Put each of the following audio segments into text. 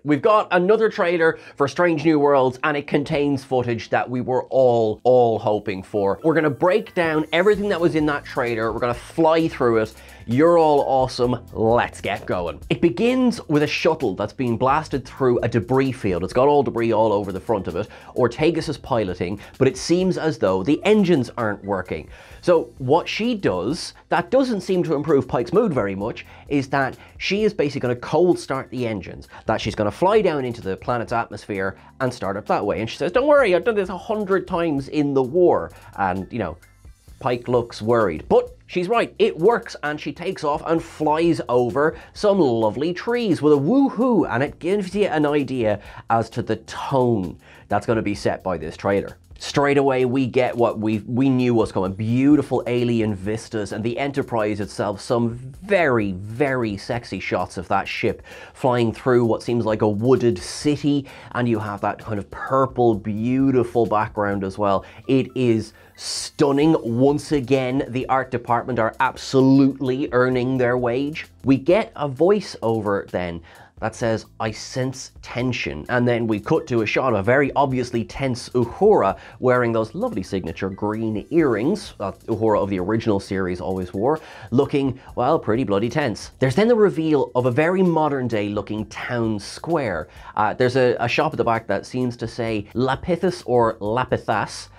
We've got another trailer for Strange New Worlds, and it contains footage that we were all hoping for. We're gonna break down everything that was in that trailer. We're gonna fly through it. You're all awesome. Let's get going. It begins with a shuttle that's being blasted through a debris field. It's got all debris all over the front of it. Ortegas is piloting, but it seems as though the engines aren't working. So what she does, that doesn't seem to improve Pike's mood very much, is that she is basically going to cold start the engines, that she's going to fly down into the planet's atmosphere and start up that way. And she says, don't worry, I've done this 100 times in the war. And, you know, Pike looks worried, but she's right, it works, and she takes off and flies over some lovely trees with a woohoo, and it gives you an idea as to the tone that's going to be set by this trailer. Straight away, we get what we knew was coming. Beautiful alien vistas, and the Enterprise itself, some very, very sexy shots of that ship flying through what seems like a wooded city, and you have that kind of purple, beautiful background as well. It is stunning. Once again, the art department are absolutely earning their wage. We get a voiceover then that says, I sense tension. And then we cut to a shot of a very obviously tense Uhura wearing those lovely signature green earrings that Uhura of the original series always wore, looking, well, pretty bloody tense. There's then the reveal of a very modern day looking town square. There's a shop at the back that seems to say Lapithus or Lapithas,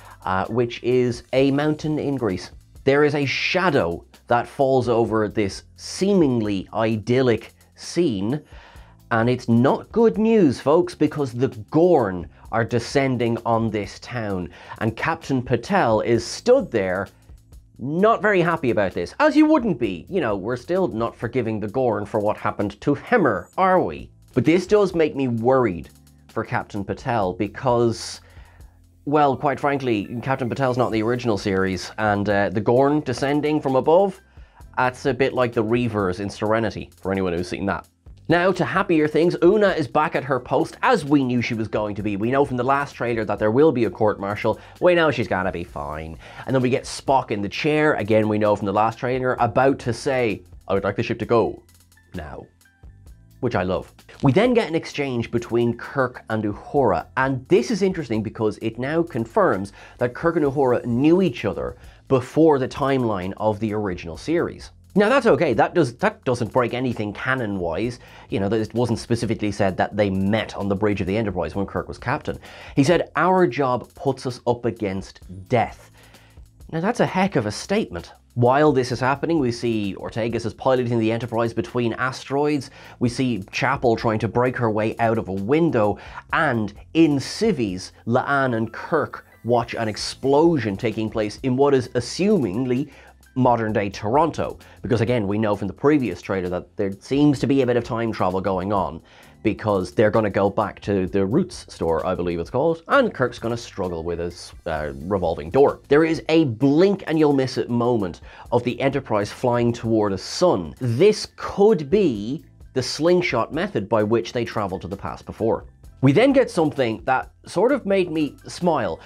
which is a mountain in Greece. There is a shadow that falls over this seemingly idyllic scene. And it's not good news, folks, because the Gorn are descending on this town, and Captain Patel is stood there not very happy about this, as you wouldn't be. You know, we're still not forgiving the Gorn for what happened to Hemmer, are we? But this does make me worried for Captain Patel because, well, quite frankly, Captain Patel's not in the original series, and the Gorn descending from above, that's a bit like the Reavers in Serenity, for anyone who's seen that. Now, to happier things, Una is back at her post, as we knew she was going to be. We know from the last trailer that there will be a court-martial. We know she's gonna be fine. And then we get Spock in the chair, again we know from the last trailer, about to say, I would like the ship to go now. Which I love. We then get an exchange between Kirk and Uhura, and this is interesting because it now confirms that Kirk and Uhura knew each other before the timeline of the original series. Now that's okay, that doesn't break anything canon-wise. You know, that it wasn't specifically said that they met on the bridge of the Enterprise when Kirk was captain. He said, our job puts us up against death. Now that's a heck of a statement. While this is happening, we see Ortegas is piloting the Enterprise between asteroids, we see Chapel trying to break her way out of a window, and in civvies, La'an and Kirk watch an explosion taking place in what is assumingly modern day Toronto, because again we know from the previous trailer that there seems to be a bit of time travel going on, because they're going to go back to the Roots store, I believe it's called, and Kirk's going to struggle with his revolving door. There is a blink and you'll miss it moment of the Enterprise flying toward a sun. This could be the slingshot method by which they traveled to the past before. We then get something that sort of made me smile.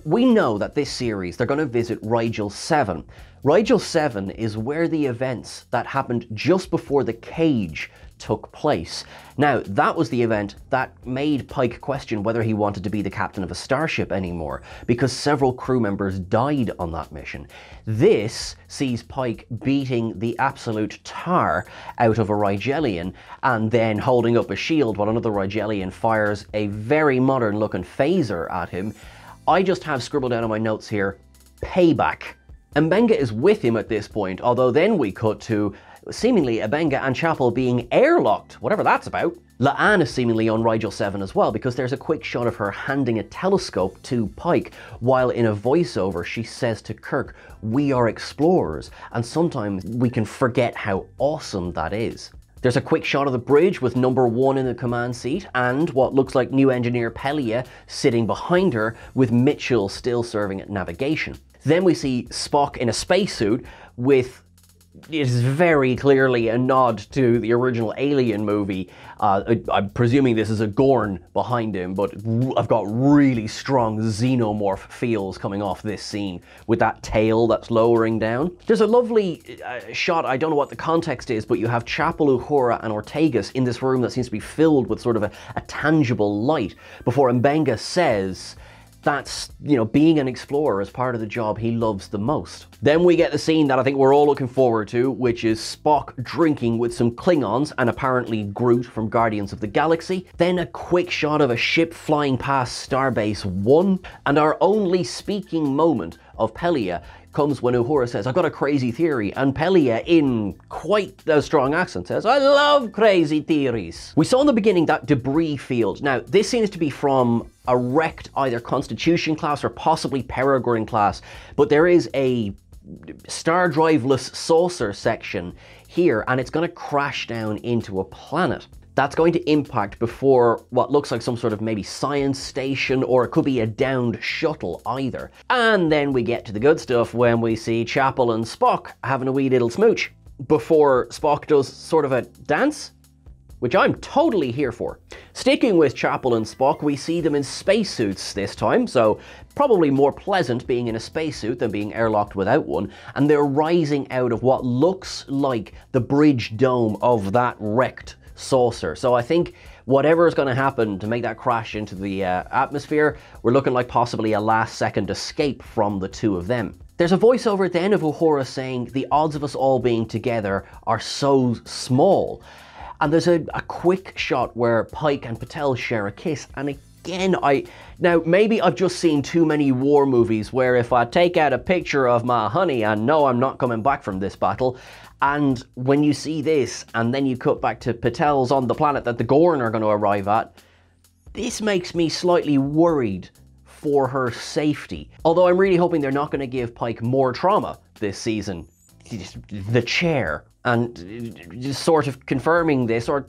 We know that this series, they're going to visit Rigel 7. Rigel 7 is where the events that happened just before the cage took place. Now, that was the event that made Pike question whether he wanted to be the captain of a starship anymore, because several crew members died on that mission. This sees Pike beating the absolute tar out of a Rigelian, and then holding up a shield while another Rigelian fires a very modern looking phaser at him. I just have scribbled down on my notes here, payback. Mbenga is with him at this point, although then we cut to seemingly Mbenga and Chapel being airlocked, whatever that's about. La'an is seemingly on Rigel 7 as well, because there's a quick shot of her handing a telescope to Pike, while in a voiceover she says to Kirk, we are explorers, and sometimes we can forget how awesome that is. There's a quick shot of the bridge with number 1 in the command seat and what looks like new engineer Pelia sitting behind her, with Mitchell still serving at navigation. Then we see Spock in a spacesuit with is very clearly a nod to the original Alien movie. I'm presuming this is a Gorn behind him, but I've got really strong xenomorph feels coming off this scene with that tail that's lowering down. There's a lovely shot, I don't know what the context is, but you have Chapel, Uhura, and Ortegas in this room that seems to be filled with sort of a tangible light before Mbenga says that's, you know, being an explorer is part of the job he loves the most. Then we get the scene that I think we're all looking forward to, which is Spock drinking with some Klingons and apparently Groot from Guardians of the Galaxy. Then a quick shot of a ship flying past Starbase 1, and our only speaking moment of Pelia comes when Uhura says, "I've got a crazy theory," and Pelia, in quite a strong accent, says, "I love crazy theories." We saw in the beginning that debris field. Now, this seems to be from a wrecked either Constitution class or possibly Peregrine class, but there is a star driveless saucer section here, and it's going to crash down into a planet. That's going to impact before what looks like some sort of maybe science station, or it could be a downed shuttle either. And then we get to the good stuff when we see Chapel and Spock having a wee little smooch before Spock does sort of a dance, which I'm totally here for. Sticking with Chapel and Spock, we see them in spacesuits this time, so probably more pleasant being in a spacesuit than being airlocked without one, and they're rising out of what looks like the bridge dome of that wrecked saucer. So I think whatever is going to happen to make that crash into the atmosphere, we're looking like possibly a last second escape from the two of them. There's a voiceover at the end of Uhura saying the odds of us all being together are so small. And there's a quick shot where Pike and Patel share a kiss, and again, now maybe I've just seen too many war movies where if I take out a picture of my honey and know I'm not coming back from this battle, and when you see this and then you cut back to Patel's on the planet that the Gorn are going to arrive at, this makes me slightly worried for her safety. Although I'm really hoping they're not going to give Pike more trauma this season. The chair. And just sort of confirming this, or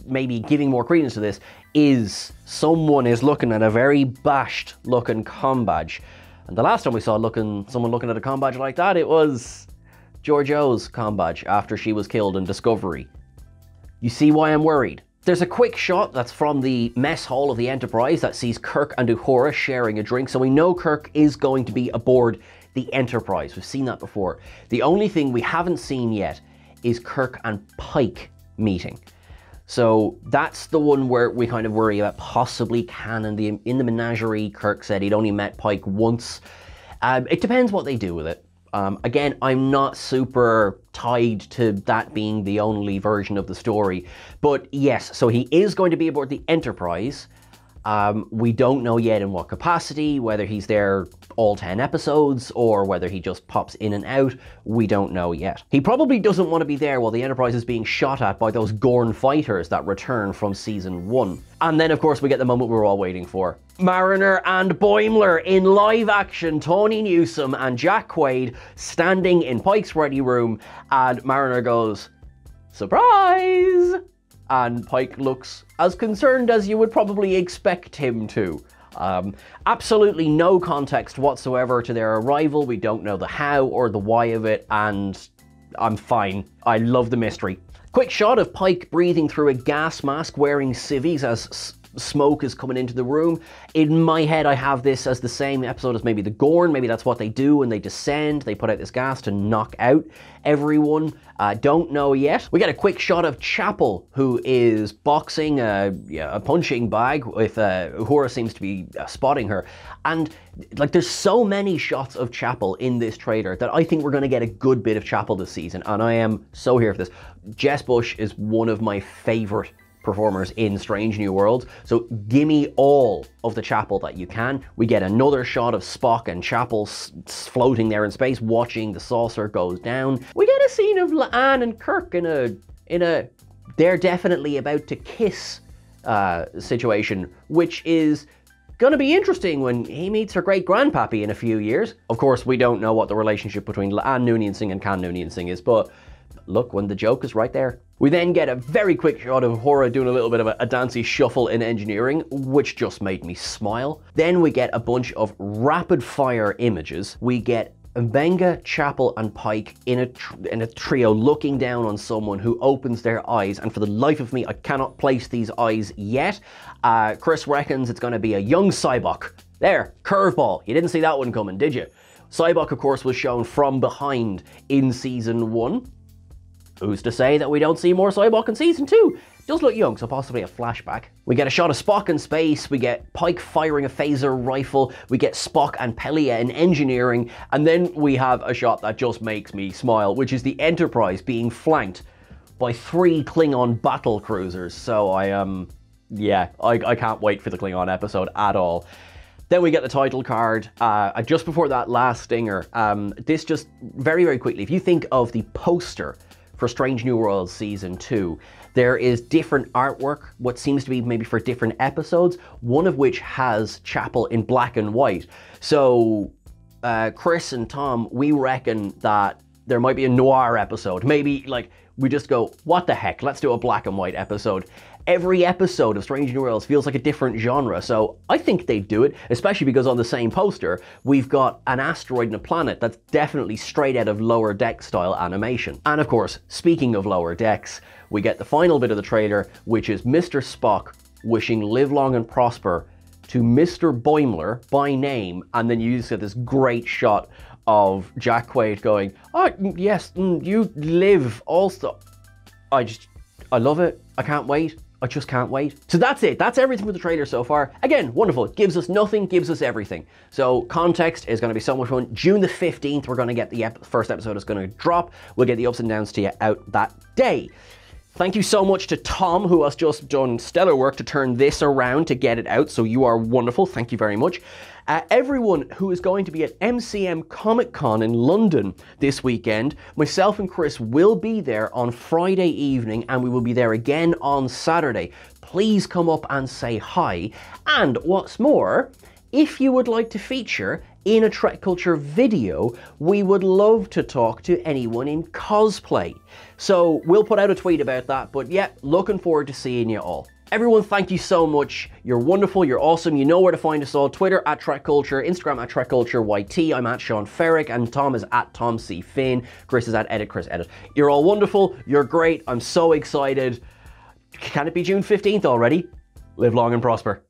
maybe giving more credence to this, is someone is looking at a very bashed looking comm badge. And the last time we saw someone looking at a comm badge like that, it was Georgiou's comm badge after she was killed in Discovery. You see why I'm worried? There's a quick shot that's from the mess hall of the Enterprise that sees Kirk and Uhura sharing a drink, so we know Kirk is going to be aboard the Enterprise. We've seen that before. The only thing we haven't seen yet is Kirk and Pike meeting. So that's the one where we kind of worry about possibly canon. In the menagerie, Kirk said he'd only met Pike once. It depends what they do with it. Again, I'm not super tied to that being the only version of the story. But yes, so he is going to be aboard the Enterprise. We don't know yet in what capacity, whether he's there all 10 episodes or whether he just pops in and out. We don't know yet. He probably doesn't want to be there while the Enterprise is being shot at by those Gorn fighters that return from season 1. And then of course we get the moment we were all waiting for. Mariner and Boimler in live action, Tawny Newsome and Jack Quaid standing in Pike's ready room, and Mariner goes, "Surprise!" And Pike looks as concerned as you would probably expect him to. Absolutely no context whatsoever to their arrival. We don't know the how or the why of it, and I'm fine. I love the mystery. Quick shot of Pike breathing through a gas mask wearing civvies as smoke is coming into the room. In my head, I have this as the same episode as maybe the Gorn. Maybe that's what they do when they descend. They put out this gas to knock out everyone. Don't know yet. We get a quick shot of Chapel, who is boxing a punching bag with Uhura seems to be spotting her. And like, there's so many shots of Chapel in this trailer that I think we're going to get a good bit of Chapel this season, and I am so here for this. Jess Bush is one of my favorite performers in Strange New Worlds, so gimme all of the Chapel that you can. We get another shot of Spock and Chapel floating there in space watching the saucer goes down. We get a scene of La'an and Kirk in a they're definitely about to kiss situation, which is gonna be interesting when he meets her great grandpappy in a few years. Of course, we don't know what the relationship between La'an Noonien Singh and Khan Noonien Singh is, but look, when the joke is right there. We then get a very quick shot of Uhura doing a little bit of a dancey shuffle in engineering, which just made me smile. Then we get a bunch of rapid fire images. We get Mbenga, Chapel, and Pike in a trio looking down on someone who opens their eyes, and for the life of me, I cannot place these eyes yet. Chris reckons it's going to be a young Cybok. There, curveball. You didn't see that one coming, did you? Cybok, of course, was shown from behind in Season 1. Who's to say that we don't see more Cybok in Season 2? Does look young, so possibly a flashback. We get a shot of Spock in space, we get Pike firing a phaser rifle, we get Spock and Pelia in engineering, and then we have a shot that just makes me smile, which is the Enterprise being flanked by 3 Klingon battle cruisers. So I can't wait for the Klingon episode at all. Then we get the title card. Just before that last stinger, this just very, very quickly, if you think of the poster for Strange New Worlds Season 2, there is different artwork, what seems to be maybe for different episodes, one of which has Chapel in black and white. So Chris and Tom, we reckon that there might be a noir episode. Maybe like we just go, what the heck, let's do a black and white episode. Every episode of Strange New Worlds feels like a different genre, so I think they'd do it, especially because on the same poster, we've got an asteroid and a planet that's definitely straight out of Lower Deck style animation. And of course, speaking of Lower Decks, we get the final bit of the trailer, which is Mr. Spock wishing live long and prosper to Mr. Boimler by name, and then you just get this great shot of Jack Quaid going, oh yes, you live also. I love it, I can't wait. I just can't wait. So that's it. That's everything for the trailer so far. Again, wonderful. It gives us nothing, gives us everything. So context is going to be so much fun. June the 15th, we're going to get the first episode is going to drop. We'll get the ups and downs to you out that day. Thank you so much to Tom, who has just done stellar work to turn this around to get it out. So you are wonderful. Thank you very much. Everyone who is going to be at MCM Comic Con in London this weekend, myself and Chris will be there on Friday evening, and we will be there again on Saturday. Please come up and say hi. And what's more, if you would like to feature in a Trek Culture video, we would love to talk to anyone in cosplay. So we'll put out a tweet about that, but yeah, looking forward to seeing you all. Everyone, thank you so much. You're wonderful, you're awesome. You know where to find us all. Twitter at Trek Culture, Instagram at Trek Culture YT. I'm at Sean Ferrick, and Tom is at Tom C. Finn. Chris is at Edit Chris Edit. You're all wonderful, you're great. I'm so excited. Can it be June 15th already? Live long and prosper.